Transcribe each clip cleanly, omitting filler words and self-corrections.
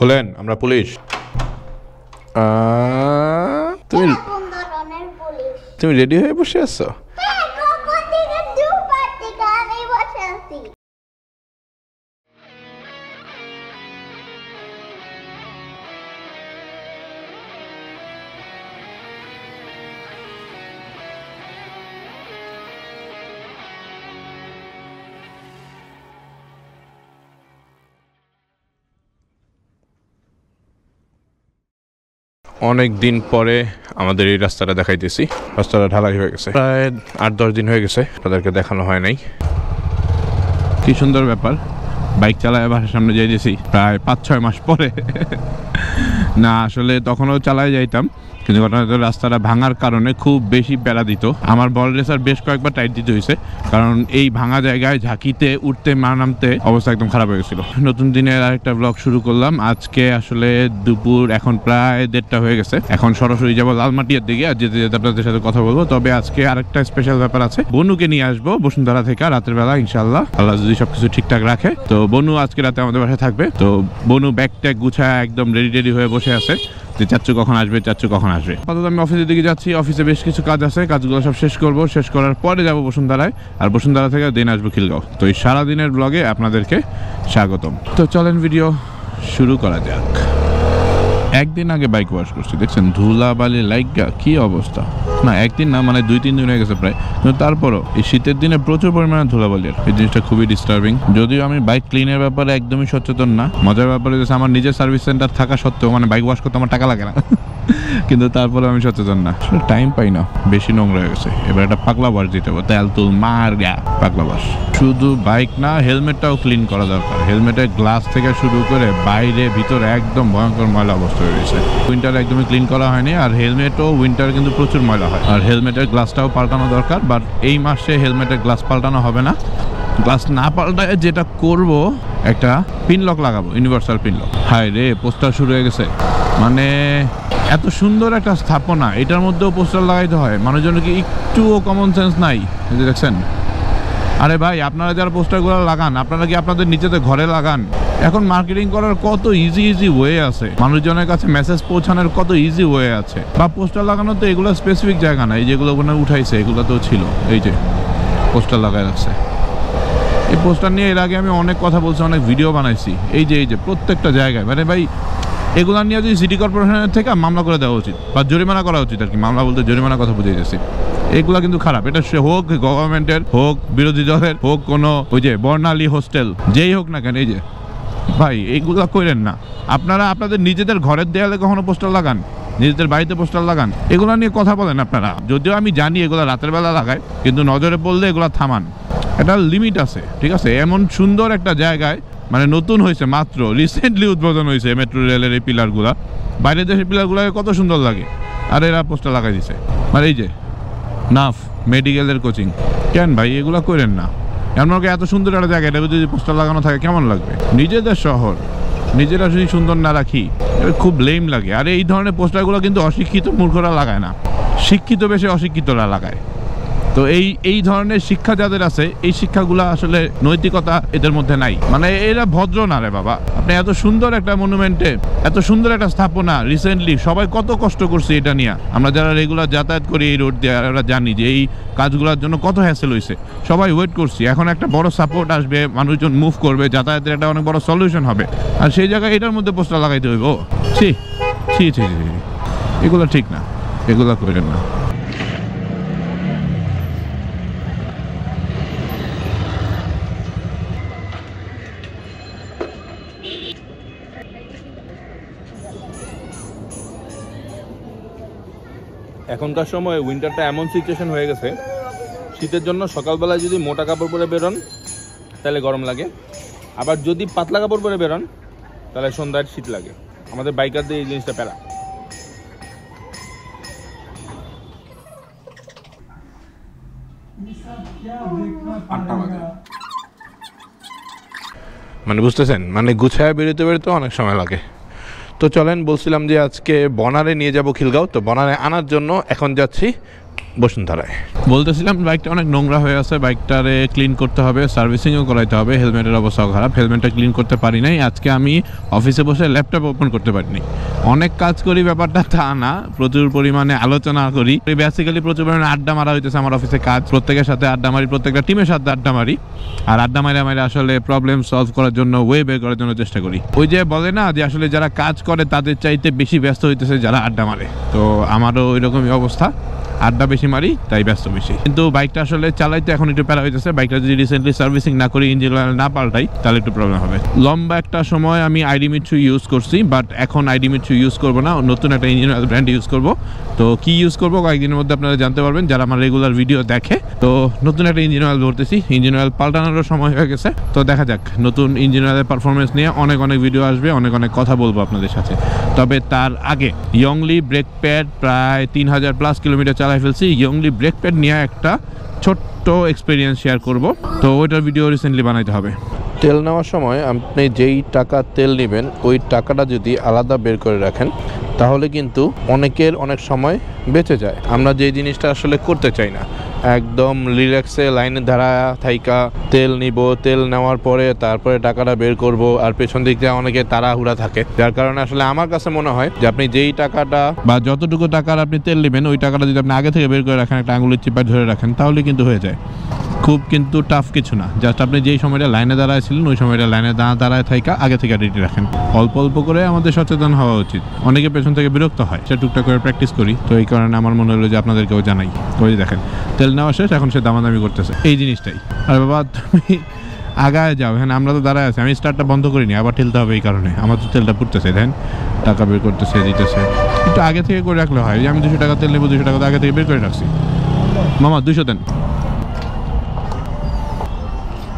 খোলেন, আমরা পুলিশ। তুমি রেডি হয়ে বসে আছো? অনেক দিন পরে আমাদের এই রাস্তাটা দেখাইতেছি। রাস্তাটা ঢালাই হয়ে গেছে, প্রায় 8-10 দিন হয়ে গেছে, তাদেরকে দেখানো হয় নাই। কি সুন্দর ব্যাপার, বাইক চালায় বাসার সামনে যাইতেছি প্রায় 5-6 মাস পরে। না আসলে তখনও চালায় যাইতাম, কিন্তু ঘটনা রাস্তাটা ভাঙার কারণে খুব বেশি প্যারা দিত। আমার বল রেসার বেশ কয়েকবার টাইট দিতে হয়েছে, কারণ এই ভাঙা জায়গায় ঝাঁকিতে উঠতে নামতে অবস্থা একদম খারাপ হয়ে গেছিল। নতুন দিনের আরেকটা ব্লগ শুরু করলাম। আজকে আসলে দুপুর এখন প্রায় 1:30 হয়ে গেছে। এখন সরাসরি যাবো লালমাটিয়ার দিকে, আর যেতে যেতে আপনাদের সাথে কথা বলবো। তবে আজকে আরেকটা স্পেশাল ব্যাপার আছে, বনুকে নিয়ে আসবো বসুন্ধরা থেকে রাতের বেলা ইনশাল্লাহ, আল্লাহ যদি সবকিছু ঠিকঠাক রাখে। তো বনু আজকে রাতে আমাদের বাসায় থাকবে। তো বনু ব্যাগ ট্যাগ গুছায় একদম রেডি হয়ে বসে আছে যে চাচ্চু কখন আসবে, চাচ্চু কখন আসবে। আপাতত আমি অফিসের দিকে যাচ্ছি, অফিসে বেশ কিছু কাজ আছে, কাজগুলো সব শেষ করব। শেষ করার পরে যাব বসুন্ধরায়, আর বসুন্ধরা থেকে দিন আসবো খিলগাঁও। তো এই সারাদিনের ব্লগে আপনাদেরকে স্বাগতম। তো চলেন ভিডিও শুরু করা যাক। একদিন আগে বাইক ওয়াশ করছি, দেখছেন ধুলা বালি লাইগা কি অবস্থা। না একদিন না, মানে 2-3 দিন হয়ে গেছে প্রায়, কিন্তু তারপরও এই শীতের দিনে প্রচুর পরিমাণে ধুলাবালি, এই জিনিসটা খুবই ডিস্টার্বিং। যদিও আমি বাইক ক্লিনের ব্যাপারে একদমই সচেতন না। মজার ব্যাপারে হচ্ছে আমার নিজের সার্ভিস সেন্টার থাকা সত্ত্বেও মানে বাইক ওয়াশ করতে আমার টাকা লাগে না, কিন্তু তারপরে আমি সচেতন না, টাইম পাই না, বেশি নোংরা হয়ে গেছে। এবার একটা পাগলা ওয়াশ দিতে হবে, তেল তুল মার গা পাগলা ওয়াশ। শুধু বাইক না, হেলমেটটাও ক্লিন করা দরকার। হেলমেটের গ্লাস থেকে শুরু করে বাইরে ভিতরে একদম ভয়ঙ্কর ময়লা অবস্থা হয়ে গেছে। উইন্টার একদমই ক্লিন করা হয়নি, আর হেলমেটও উইন্টার কিন্তু প্রচুর ময়লা হয়, আর হেলমেটের গ্লাসটাও পাল্টানো দরকার। বাট এই মাসে হেলমেটের গ্লাস পাল্টানো হবে না। গ্লাস না পাল্টায় যেটা করব, একটা পিন লক লাগাবো, ইউনিভার্সাল পিন লক। হায় রে, পোস্টার শুরু হয়ে গেছে। মানে এত সুন্দর একটা স্থাপনা, এটার মধ্যেও পোস্টার লাগাইতে হয়? মানুষজনের কি একটুও কমন সেন্স নাই? এই যে দেখছেন, আরে ভাই আপনারা যারা পোস্টারগুলো লাগান, আপনারা কি আপনাদের নিজেদের ঘরে লাগান? এখন মার্কেটিং করার কত ইজি ওয়ে আছে, মানুষজনের কাছে মেসেজ পৌঁছানোর কত ইজি ওয়ে আছে। বা পোস্টার লাগানো তো এগুলো স্পেসিফিক জায়গা না, এই যেগুলো ওখানে উঠাইছে এগুলো তো ছিল, এই যে পোস্টার লাগাই রাখছে। এই পোস্টার নিয়ে এর আগে আমি অনেক কথা বলছি, অনেক ভিডিও বানাইছি। এই যে প্রত্যেকটা জায়গায়, মানে ভাই এগুলো নিয়ে যদি সিটি কর্পোরেশনের থেকে মামলা করে দেওয়া উচিত বা জরিমানা করা উচিত আর কি। মামলা বলতে জরিমানা কথা বুঝে গেছি। এগুলা কিন্তু খারাপ, এটা হোক গভর্নমেন্টের, হোক বিরোধী দলের, হোক কোনো ওই যে বর্ণালী হোস্টেল, যেই হোক না কেন, এই যে ভাই এইগুলা করেন না। আপনারা আপনাদের নিজেদের ঘরের দেয়ালে কখনো পোস্টার লাগান, নিজেদের বাড়িতে পোস্টার লাগান, এগুলো নিয়ে কথা বলেন আপনারা। যদিও আমি জানি এগুলো রাতের বেলা লাগায়, কিন্তু নজরে পড়লে এগুলো থামান, একটা লিমিট আছে, ঠিক আছে? এমন সুন্দর একটা জায়গায়, মানে নতুন হয়েছে, মাত্র রিসেন্টলি উদ্বোধন হয়েছে মেট্রো রেলের এই পিলারগুলা। বাইরের দেশের পিলারগুলোকে কত সুন্দর লাগে, আর এরা পোস্টার লাগাই দিছে। মানে এই যে নাফ মেডিকেলের কোচিং, কেন ভাই এগুলো করেন না? এমন এত সুন্দর একটা জায়গা, এটা যদি পোস্টার লাগানো থাকে কেমন লাগবে? নিজেদের শহর নিজেরা যদি সুন্দর না রাখি, খুব লেম লাগে। আর এই ধরনের পোস্টারগুলো কিন্তু অশিক্ষিত মূর্খরা লাগায় না, শিক্ষিত বেশি অশিক্ষিতরা লাগায়। তো এই ধরনের শিক্ষা যাদের আছে, এই শিক্ষাগুলো আসলে নৈতিকতা এদের মধ্যে নাই। মানে এরা ভদ্র না রে বাবা। আপনি এত সুন্দর একটা মনুমেন্টে, এত সুন্দর একটা স্থাপনা, রিসেন্টলি সবাই কত কষ্ট করছে এটা নিয়ে। আমরা যারা রেগুলার যাতায়াত করি এই রোড দিয়ে, আমরা জানি যে এই কাজগুলোর জন্য কত হ্যাসেল হয়েছে। সবাই ওয়েট করছি, এখন একটা বড় সাপোর্ট আসবে, মানুষজন মুভ করবে, যাতায়াতের একটা অনেক বড় সলিউশন হবে। আর সেই জায়গায় এটার মধ্যে পোস্টার লাগাইতে হইব? ছি ছি ছি, এগুলো ঠিক না, এগুলো করেন না। এখনকার সময় উইন্টারটা এমন সিচুয়েশন হয়ে গেছে, শীতের জন্য সকালবেলায় যদি মোটা কাপড় পরে বেরোন তাহলে গরম লাগে, আবার যদি পাতলা কাপড় পরে বেরোন তাহলে সন্ধ্যায় শীত লাগে। আমাদের বাইকারদের এই জিনিসটা প্যারা। মানে বুঝতেছেন, মানে গুছায় বেরোতে বেরোতে অনেক সময় লাগে। তো চলেন, বলছিলাম যে আজকে বনারে নিয়ে যাব খিলগাঁও। তো বনারে আনার জন্য এখন যাচ্ছি বসুন্ধরায়। বলতেছিলাম বাইকটা অনেক নোংরা হয়ে আছে, বাইকটারে ক্লিন করতে হবে, সার্ভিসিংও করাইতে হবে। হেলমেটের অবস্থাও খারাপ, হেলমেটটা ক্লিন করতে পারি নাই। আজকে আমি অফিসে বসে ল্যাপটপ ওপেন করতে পারিনি। অনেক কাজ করি ব্যাপারটা তা না, প্রচুর পরিমাণে আলোচনা করি, বেসিক্যালি প্রচুর পরিমাণে আড্ডা মারা হইতেছে আমার অফিসে কাজ। প্রত্যেকের সাথে আড্ডা মারি, প্রত্যেকটা টিমের সাথে আড্ডা মারি, আর আড্ডা মারে আসলে প্রবলেম সলভ করার জন্য ওয়ে বের করার জন্য চেষ্টা করি। ওই যে বলে না যে আসলে যারা কাজ করে তাদের চাইতে বেশি ব্যস্ত হইতেছে যারা আড্ডা মারে, তো আমারও ওইরকমই অবস্থা, আড্ডা বেশি মারি তাই ব্যস্ত বেশি। কিন্তু বাইকটা আসলে চালাইতে এখন একটু প্যারা হইতেছে। বাইকটা যদি রিসেন্টলি সার্ভিসিং না করি, ইঞ্জিন অয়েল না পাল্টাই, তাহলে একটু প্রবলেম হবে। লম্বা একটা সময় আমি আইডি মিটসু ইউজ করছি, বাট এখন আইডি মিটসু ইউজ করবো না, নতুন একটা ইঞ্জিন অয়েল ব্র্যান্ড ইউজ করবো। তো কি ইউজ করবো কয়েকদিনের মধ্যে আপনারা জানতে পারবেন যারা আমার রেগুলার ভিডিও দেখে। তো নতুন একটা ইঞ্জিন অয়েল ভরতেছি, ইঞ্জিন অয়েল পাল্টানোরও সময় হয়ে গেছে। তো দেখা যাক, নতুন ইঞ্জিন অয়েলের পারফরমেন্স নিয়ে অনেক ভিডিও আসবে, অনেক কথা বলবো আপনাদের সাথে। তবে তার আগে ইয়ংলি ব্রেক প্যাড প্রায় 3000+ কিলোমিটার চালাই ফেলছি। ইয়ংলি ব্রেক প্যাড নিয়ে একটা ছোট্ট এক্সপিরিয়েন্স শেয়ার করব, তো ওইটার ভিডিও রিসেন্টলি বানাইতে হবে। তেল নেওয়ার সময় আপনি যেই টাকা তেল নেবেন ওই টাকাটা যদি আলাদা বের করে রাখেন তাহলে কিন্তু অনেক সময় বেঁচে যায়। আমরা যেই জিনিসটা আসলে করতে চাই না, একদম রিল্যাক্সে লাইনে দাঁড়ায় থাইকা তেল নিব, তেল নেওয়ার পরে তারপরে টাকাটা বের করব, আর পেছন দিক দিয়ে অনেকে তাড়াহুড়া থাকে, যার কারণে আসলে আমার কাছে মনে হয় যে আপনি যেই টাকাটা বা যতটুকু টাকার আপনি তেল নেবেন ওই টাকাটা যদি আপনি আগে থেকে বের করে রাখেন, একটা আঙুলের চিপায় ধরে রাখেন, তাহলে কিন্তু হয়ে যায়। খুব কিন্তু টাফ কিছু না, জাস্ট আপনি যেই সময়টা লাইনে দাঁড়াইছিলেন ওই সময়টা লাইনে দাঁড়ায় থাইকা আগে থেকে রেডি রাখেন। অল্প করে আমাদের সচেতন হওয়া উচিত। অনেকে পেছন থেকে বিরক্ত হয়, সেটা টুকটাক করে প্র্যাকটিস করি, তো এই কারণে আমার মনে হলো যে আপনাদেরকেও জানাই। ওই দেখেন তেল নেওয়া শেষ, এখন সে দামাদামি করতেছে, এই জিনিসটাই। আর বাবা তুমি আগায় যাও, হ্যাঁ আমরা তো দাঁড়ায় আছি, আমি স্টার্টটা বন্ধ করিনি, আবার ঠেলতে হবে এই কারণে। আমার তো তেলটা পুড়তেছে, দেখেন টাকা বের করতেছে, দিতেছে। একটু আগে থেকে করে রাখলে হয়, যে আমি 200 টাকা তেল নেবো, 200 টাকা তো আগে থেকে বের করে রাখছি। মামা 200 দেন,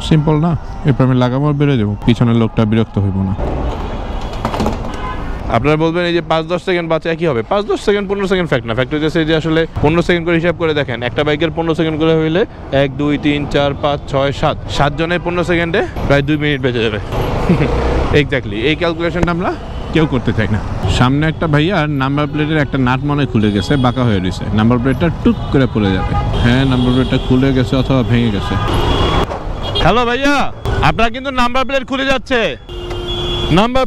সিম্পল না? এরপর আমি লাগাবো আর বেরোয় যাবো, পিছনের লোকটা বিরক্ত হইব না। আপনারা বলবেন এই যে 5-10 সেকেন্ড বাঁচে কি হবে? 5-10 সেকেন্ড 15 সেকেন্ড ফ্যাক্ট না, ফ্যাক্ট হচ্ছে যে আসলে 15 সেকেন্ড করে হিসাব করে দেখেন, একটা বাইকের 15 সেকেন্ড করে হইলে 1 2 3 4 5 6 7 জনের 15 সেকেন্ডে প্রায় 2 মিনিট বেঁচে যাবে। এক্স্যাক্টলি এই ক্যালকুলেশনটা আমরা কেউ করতে চাই না। সামনে একটা ভাইয়া নাম্বার প্লেটের একটা নাট মনে খুলে গেছে, বাঁকা হয়ে রয়েছে, নাম্বার প্লেটটা টুক করে পড়ে যাবে। হ্যাঁ নাম্বার প্লেটটা খুলে গেছে অথবা ভেঙে গেছে। হ্যালো ভাইয়া, আপনার কিন্তু নাম্বার প্লেট খুলে যাচ্ছে, নাম্বার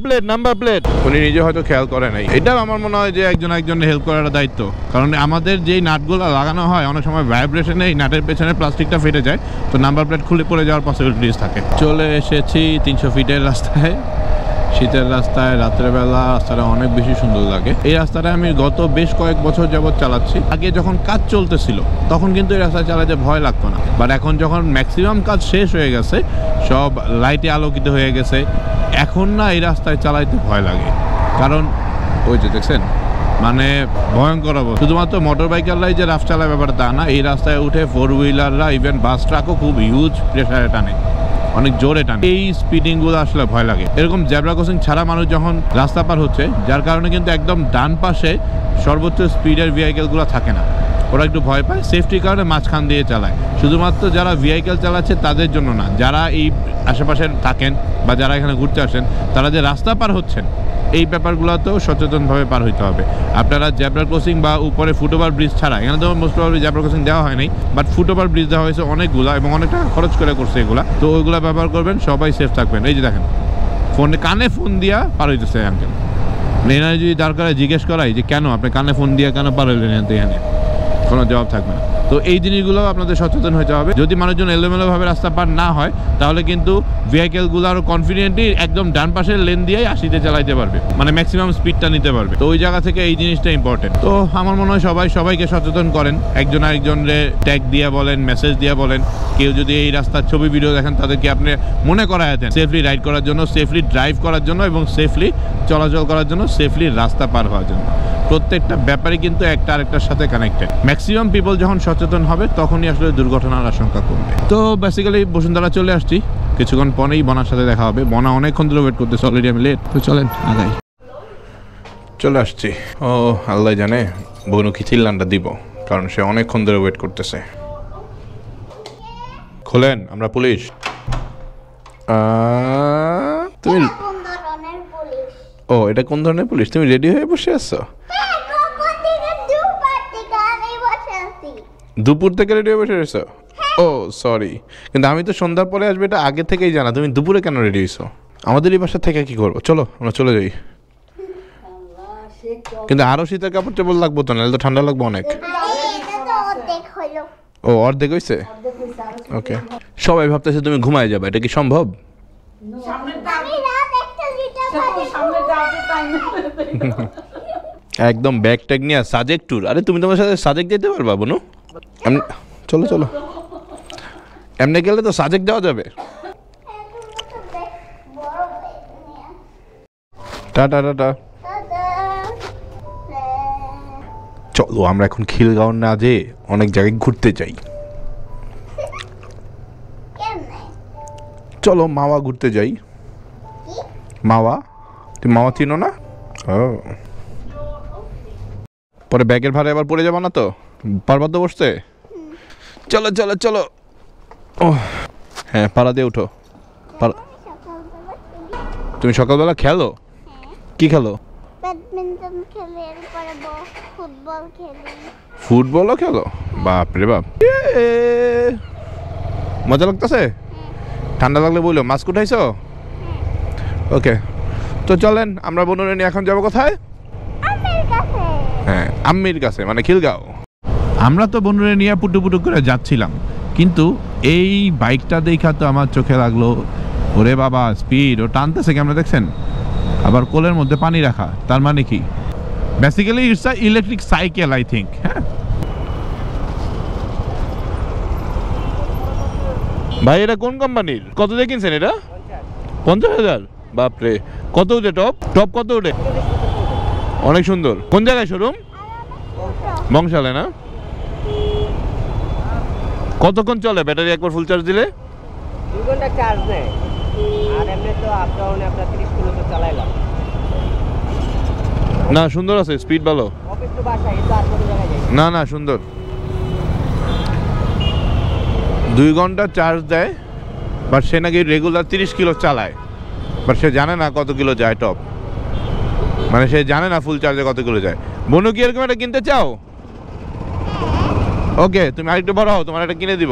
প্লেট। উনি নিজে হয়তো খেয়াল করে নাই। এটা আমার মনে হয় যে একজনের হেল্প করার দায়িত্ব, কারণ আমাদের যেই নাটগুলো লাগানো হয় অনেক সময় ভাইব্রেশনে এই নাটের পেছনে প্লাস্টিকটা ফেটে যায়, তো নাম্বার প্লেট খুলে পড়ে যাওয়ার পসিবিলিটিস থাকে। চলে এসেছি 300 ফিটের রাস্তায়, শীতের রাস্তায়, রাত্রেবেলা রাস্তাটা অনেক বেশি সুন্দর লাগে। এই রাস্তাটা আমি গত বেশ কয়েক বছর যাবৎ চালাচ্ছি। আগে যখন কাজ চলতেছিল তখন কিন্তু এই রাস্তায় চালাতে ভয় লাগতো না, বাট এখন যখন ম্যাক্সিমাম কাজ শেষ হয়ে গেছে, সব লাইটে আলোকিত হয়ে গেছে, এখন না এই রাস্তায় চালাইতে ভয় লাগে। কারণ ওই যে দেখছেন, মানে ভয়ঙ্কর অবস্থা। শুধুমাত্র মোটর বাইকাররাই যে রাফ চালায় ব্যাপারটা তা না, এই রাস্তায় উঠে 4 হুইলাররা, ইভেন বাস ট্রাকও খুব হিউজ প্রেসারে টানে, অনেক জোরে টানে। এই স্পিডিংগুলো আসলে ভয় লাগে। এরকম জেব্রা ক্রসিং ছাড়া মানুষ যখন রাস্তা পার হচ্ছে, যার কারণে কিন্তু একদম ডান পাশে সর্বোচ্চ স্পিডের ভেহিকেলগুলো থাকে না, ওরা একটু ভয় পায়, সেফটির কারণে মাঝখান দিয়ে চালায়। শুধুমাত্র যারা ভেহিকেল চালাচ্ছে তাদের জন্য না, যারা এই আশেপাশে থাকেন বা যারা এখানে ঘুরতে আসেন, তারা যে রাস্তা পার হচ্ছেন এই ব্যাপারগুলোতেও সচেতনভাবে পার হইতে হবে। আপনারা জেব্রা ক্রসিং বা উপরে ফুটওভার ব্রিজ ছাড়া, এখানে তো মোস্ট প্রবাবলি জেব্রা ক্রসিং দেওয়া হয় নাই, বাট ফুটওভার ব্রিজ দেওয়া হয়েছে অনেকগুলো এবং অনেক টাকা খরচ করে করছে এগুলা, তো ওইগুলো ব্যবহার করবেন, সবাই সেফ থাকবেন। এই যে দেখেন ফোনে কানে ফোন দিয়া পার হইতেছে আঙ্কেল। এনারে যদি দরকার জিজ্ঞেস করাই যে কেন আপনি কানে ফোন দিয়ে কেন পার হইলেন, এখানে কোনো জবাব থাকবে না। তো এই জিনিসগুলো আপনাদের সচেতন হতে হবে। যদি মানুষজন এলোমেলোভাবে রাস্তা পার না হয়, তাহলে কিন্তু ভেহিকেলগুলো আরও কনফিডেন্টলি একদম ডান পাশের লেন দিয়েই 80-তে চালাইতে পারবে, মানে ম্যাক্সিমাম স্পিডটা নিতে পারবে। তো ওই জায়গা থেকে এই জিনিসটা ইম্পর্টেন্ট। তো আমার মনে হয় সবাইকে সচেতন করেন, একজন আরেকজনের ট্যাগ দিয়ে বলেন, মেসেজ দিয়ে বলেন। কেউ যদি এই রাস্তার ছবি ভিডিও দেখেন, তাদেরকে আপনি মনে করায় দেন সেফলি রাইড করার জন্য, সেফলি ড্রাইভ করার জন্য এবং সেফলি চলাচল করার জন্য, সেফলি রাস্তা পার হওয়ার জন্য। প্রত্যেকটা ব্যাপারই কিন্তু একটা আরেকটার সাথে কানেক্টেড। ম্যাক্সিমাম পিপল যখন সচেতন হবে তখনই আসলে দুর্ঘটনার আশঙ্কা কমবে। তো বেসিক্যালি বসুন্ধরা চলে আসছি, কিছুক্ষণ পরেই বনার সাথে দেখা হবে। বনা অনেকক্ষণ ধরে ওয়েট করতেছে, অলরেডি আমি লেট, তো চলেন আগাই। চলে আসছি। ও আল্লাহ জানে বনু কি চিল্লানটা দিব, কারণ সে অনেকক্ষণ ধরে ওয়েট করতেছে। খোলেন, আমরা পুলিশ। তুমি ও এটা কোন ধরনের পুলিশ? তুমি রেডি হয়ে বসে আছো? দুপুর থেকে রেডি হয়ে বসে রয়েছো? ও সরি, কিন্তু আমি তো সন্ধ্যার পরে আসবে এটা আগে থেকেই জানা, তুমি দুপুরে কেন রেডি হয়েছো? আমাদের এই বাসা থেকে কি করবো, চলো আমরা চলে যাই। কিন্তু আরো শীতের কাপড় চোপড় লাগবো তো, নাহলে তো ঠান্ডা লাগবে অনেক। ও অর্ধেক হয়েছে, ওকে। সবাই ভাবতেছে তুমি ঘুমায় যাবে, এটা কি সম্ভব? একদম ব্যাগ ট্যাগ নিয়ে সাজেক ট্যুর। আরে তুমি তোমার সাথে সাজেক যেতে পারবা বনু? চলো চলো, এমনি গেলে তো সাজেক যাওয়া যাবে। Tata tata. চলো আমরা এখন খিলগাঁও না যেয়ে অনেক জায়গায় ঘুরতে যাই। চলো মাওয়া ঘুরতে যাই। মাওয়া, তুমি মাওয়া চিনো না? ও, পরে ব্যাগের ভাড়া এবার পড়ে যাবো না তো? পারবা তো বসতে? চলো চলো চলো। ও হ্যাঁ, পাড়া দিয়ে উঠো। তুমি সকালবেলা খেলো? কি খেলো? ব্যাডমিন্টন খেলি, এরপরে ফুটবল খেলি। ফুটবলও খেলো? বাপ রে বাপ, মজা লাগতেছে? ঠান্ডা লাগলে বললো। মাস্ক উঠাইছো? ওকে, তো চলেন আমরা বনুরে নিয়ে এখন যাবো কোথায়? হ্যাঁ, আম্মির কাছে, মানে খিলগাঁও। আমরা তো বনুরে নিয়ে পুটু পুটু করে যাচ্ছিলাম, কিন্তু এই বাইকটা দেখা তো আমার চোখে লাগলো, ওরে বাবা স্পিড, ও টানতেছে ক্যামেরা দেখছেন, আবার কোলের মধ্যে পানি রাখা, তার মানে কি basically it's a electric cycle I think. হ্যাঁ ভাই এটা কোন কোম্পানির? কত দিয়ে কিনছেন এটা? 50,000? বাপরে, কত উঠে টপ? টপ কত উঠে? অনেক সুন্দর। কোন জায়গায় শোরুম? বংশালে না? কতক্ষণ চলে ব্যাটারি একবার ফুল চার্জ দিলে? 2 ঘন্টা চার্জ নেয়, আর এমনি তো আপ ডাউনে আপনার 30 কিলোমিটার চালাইলাম। না সুন্দর আছে, স্পিড ভালো। অফিস টু বাসা এই তো আর কোনো জায়গায় যাই না না সুন্দর। 2 ঘন্টা চার্জ দেয়, বাট সে নাকি রেগুলার 30 কিলো চালায়, বাট সে জানে না কত কিলো যায় টপ, মানে সে জানে না ফুল চার্জে কত কিলো যায়। বনু কি এরকম একটা কিনতে চাও? ওকে, তুমি আরেকটু বড় হও, তোমার একটা কিনে দিব।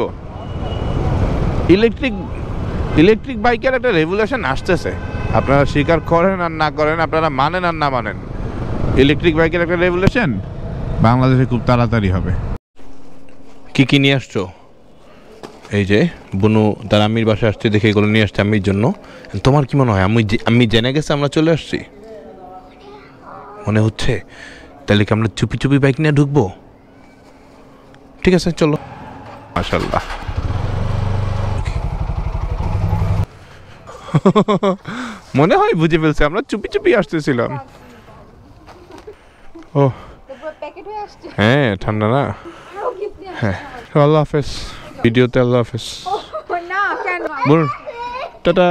ইলেকট্রিক বাইকের একটা রেভুলেশন আসতেছে, আপনারা স্বীকার করেন আর না করেন, আপনারা মানেন আর না মানেন, ইলেকট্রিক বাইকের একটা রেভুলেশন বাংলাদেশে খুব তাড়াতাড়ি হবে। কি কি নিয়ে আসছো? এই যে বনু তার আম্মির বাসায় আসছে দেখে এগুলো নিয়ে আসছে আম্মির জন্য। তোমার কি মনে হয় আম্মি জেনে গেছে আমরা চলে আসছি? মনে হচ্ছে। তাহলে কি আমরা চুপি চুপি বাইক নিয়ে ঢুকবো? ঠিক আছে চলো। মাশাআল্লাহ, মনে হয় বুঝে ফেলছে আমরা চুপি চুপি আসতেছিলাম। ও হ্যাঁ, ঠান্ডা না? হ্যাঁ, আল্লাহ হাফেজ। ভিডিওতে আল্লাহ হাফেজ বলুন, টাটা।